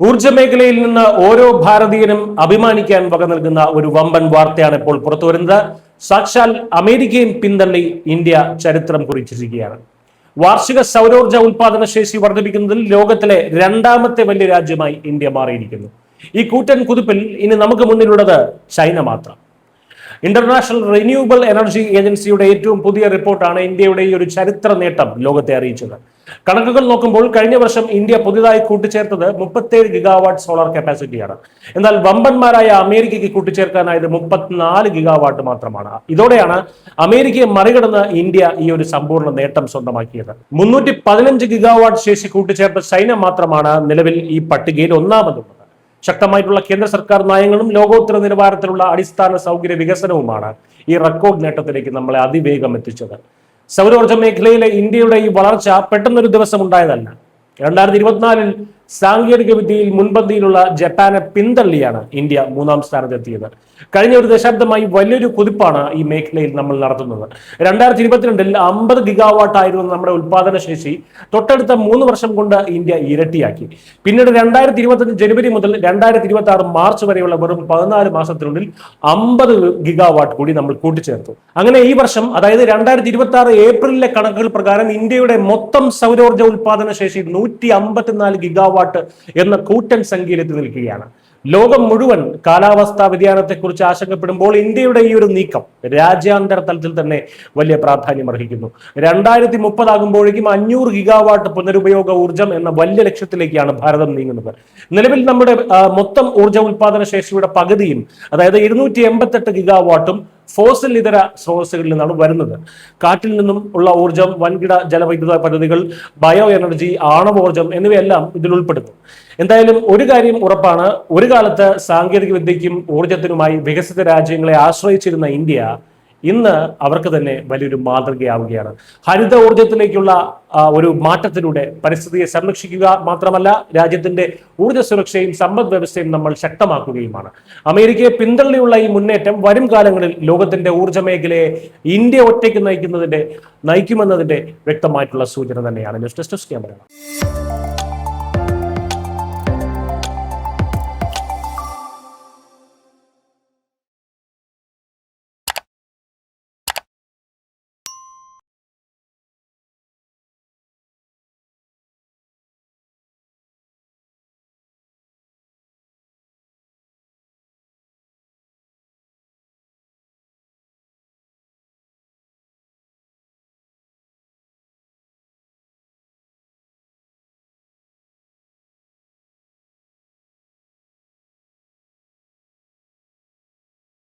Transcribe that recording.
ഊർജ്ജ മേഖലയിൽ നിന്ന് ഓരോ ഭാരതീയനും അഭിമാനിക്കാൻ വക നൽകുന്ന ഒരു വമ്പൻ വാർത്തയാണ് ഇപ്പോൾ പുറത്തുവരുന്നത്. സാക്ഷാൽ അമേരിക്കയും പിന്തള്ളി ഇന്ത്യ ചരിത്രം കുറിച്ചിരിക്കുകയാണ്. വാർഷിക സൗരോർജ്ജ ഉൽപാദന ശേഷി വർദ്ധിപ്പിക്കുന്നതിൽ ലോകത്തിലെ രണ്ടാമത്തെ വലിയ രാജ്യമായി ഇന്ത്യ മാറിയിരിക്കുന്നു. ഈ കൂറ്റൻ കുതിപ്പിൽ ഇനി നമുക്ക് മുന്നിലുള്ളത് ചൈന മാത്രം. ഇന്റർനാഷണൽ റിന്യൂവബിൾ എനർജി ഏജൻസിയുടെ ഏറ്റവും പുതിയ റിപ്പോർട്ടാണ് ഇന്ത്യയുടെ ഈ ഒരു ചരിത്ര നേട്ടം ലോകത്തെ അറിയിച്ചത്. കണക്കുകൾ നോക്കുമ്പോൾ കഴിഞ്ഞ വർഷം ഇന്ത്യ പുതിയതായി കൂട്ടിച്ചേർത്തത് 37 ഗിഗാവാട്ട് സോളാർ കപ്പാസിറ്റിയാണ്. എന്നാൽ വമ്പന്മാരായ അമേരിക്കയ്ക്ക് കൂട്ടിച്ചേർക്കാനായത് 34 ഗിഗാവാട്ട് മാത്രമാണ്. ഇതോടെയാണ് അമേരിക്കയെ മറികടന്ന് ഇന്ത്യ ഈ ഒരു സമ്പൂർണ്ണ നേട്ടം സ്വന്തമാക്കിയത്. 315 ഗിഗാവാട്ട് ശേഷി കൂട്ടിച്ചേർത്ത ചൈന മാത്രമാണ് നിലവിൽ ഈ പട്ടികയിൽ ഒന്നാമതുള്ളത്. ശക്തമായിട്ടുള്ള കേന്ദ്ര സർക്കാർ നയങ്ങളും ലോകോത്തര നിലവാരത്തിലുള്ള അടിസ്ഥാന സൗകര്യ വികസനവുമാണ് ഈ റെക്കോർഡ് നേട്ടത്തിലേക്ക് നമ്മളെ അതിവേഗം എത്തിച്ചത്. സൗരോർജ്ജ മേഖലയിലെ ഇന്ത്യയുടെ ഈ വളർച്ച പെട്ടെന്നൊരു ദിവസം ഉണ്ടായതല്ല. 2024 സാങ്കേതിക വിദ്യയിൽ മുൻപന്തിയിലുള്ള ജപ്പാനെ പിന്തള്ളിയാണ് ഇന്ത്യ 3-ാം സ്ഥാനത്തെത്തിയത്. കഴിഞ്ഞ ഒരു ദശാബ്ദമായി വലിയൊരു കുതിപ്പാണ് ഈ മേഖലയിൽ നമ്മൾ നടത്തുന്നത്. 2022 50 ഗിഗാവാട്ട് ആയിരുന്നു നമ്മുടെ ഉൽപാദന ശേഷി. തൊട്ടടുത്ത 3 വർഷം കൊണ്ട് ഇന്ത്യ ഇരട്ടിയാക്കി. പിന്നീട് 2025 ജനുവരി മുതൽ 2026 മാർച്ച് വരെയുള്ള വെറും 14 മാസത്തിനുള്ളിൽ 50 ഗിഗാവാട്ട് കൂടി നമ്മൾ കൂട്ടിച്ചേർത്തു. അങ്ങനെ ഈ വർഷം, അതായത് 2026 ഏപ്രിലിലെ കണക്കുകൾ പ്രകാരം ഇന്ത്യയുടെ മൊത്തം സൗരോർജ്ജ ഉൽപാദന ശേഷി 154 ഗിഗാവാട്ട് എന്ന കൂറ്റൻ സംഖ്യയിലെത്തി നിൽക്കുകയാണ്. ലോകം മുഴുവൻ കാലാവസ്ഥാ വ്യതിയാനത്തെക്കുറിച്ച് ആശങ്കപ്പെടുമ്പോൾ ഇന്ത്യയുടെ ഈ ഒരു നീക്കം രാജ്യാന്തര തലത്തിൽ തന്നെ വലിയ പ്രാധാന്യം അർഹിക്കുന്നു. 2030 ആകുമ്പോഴേക്കും 500 ഗിഗാവാട്ട് പുനരുപയോഗ ഊർജ്ജം എന്ന വലിയ ലക്ഷ്യത്തിലേക്കാണ് ഭാരതം നീങ്ങുന്നത്. നിലവിൽ നമ്മുടെ മൊത്തം ഊർജ്ജ ഉൽപാദന ശേഷിയുടെ പകുതിയും, അതായത് 288 ഗിഗാവാട്ടും ഫോസിൽ ഇതര സ്രോതസ്സുകളിൽ നിന്നാണ് വരുന്നത്. കാറ്റിൽ നിന്നും ഉള്ള ഊർജ്ജം, വൻകിട ജലവൈദ്യുത പദ്ധതികൾ, ബയോ എനർജി, ആണവോർജ്ജം എന്നിവയെല്ലാം ഇതിൽ ഉൾപ്പെടുന്നു. എന്തായാലും ഒരു കാര്യം ഉറപ്പാണ്, ഒരു കാലത്ത് സാങ്കേതിക വിദ്യയ്ക്കും ഊർജ്ജത്തിനുമായി വികസിത രാജ്യങ്ങളെ ആശ്രയിച്ചിരുന്ന ഇന്ത്യ ഇന്ന് അവർക്ക് തന്നെ വലിയൊരു മാതൃകയാവുകയാണ്. ഹരിത ഊർജ്ജത്തിലേക്കുള്ള ഒരു മാറ്റത്തിലൂടെ പരിസ്ഥിതിയെ സംരക്ഷിക്കുക മാത്രമല്ല, രാജ്യത്തിന്റെ ഊർജ്ജ സുരക്ഷയും സമ്പദ് വ്യവസ്ഥയും നമ്മൾ ശക്തമാക്കുകയുമാണ്. അമേരിക്കയെ പിന്തള്ളിയുള്ള ഈ മുന്നേറ്റം വരും കാലങ്ങളിൽ ലോകത്തിന്റെ ഊർജ്ജ മേഖലയെ ഇന്ത്യ ഒറ്റയ്ക്ക് നയിക്കുമെന്നതിന്റെ വ്യക്തമായിട്ടുള്ള സൂചന തന്നെയാണ്. News desk camera.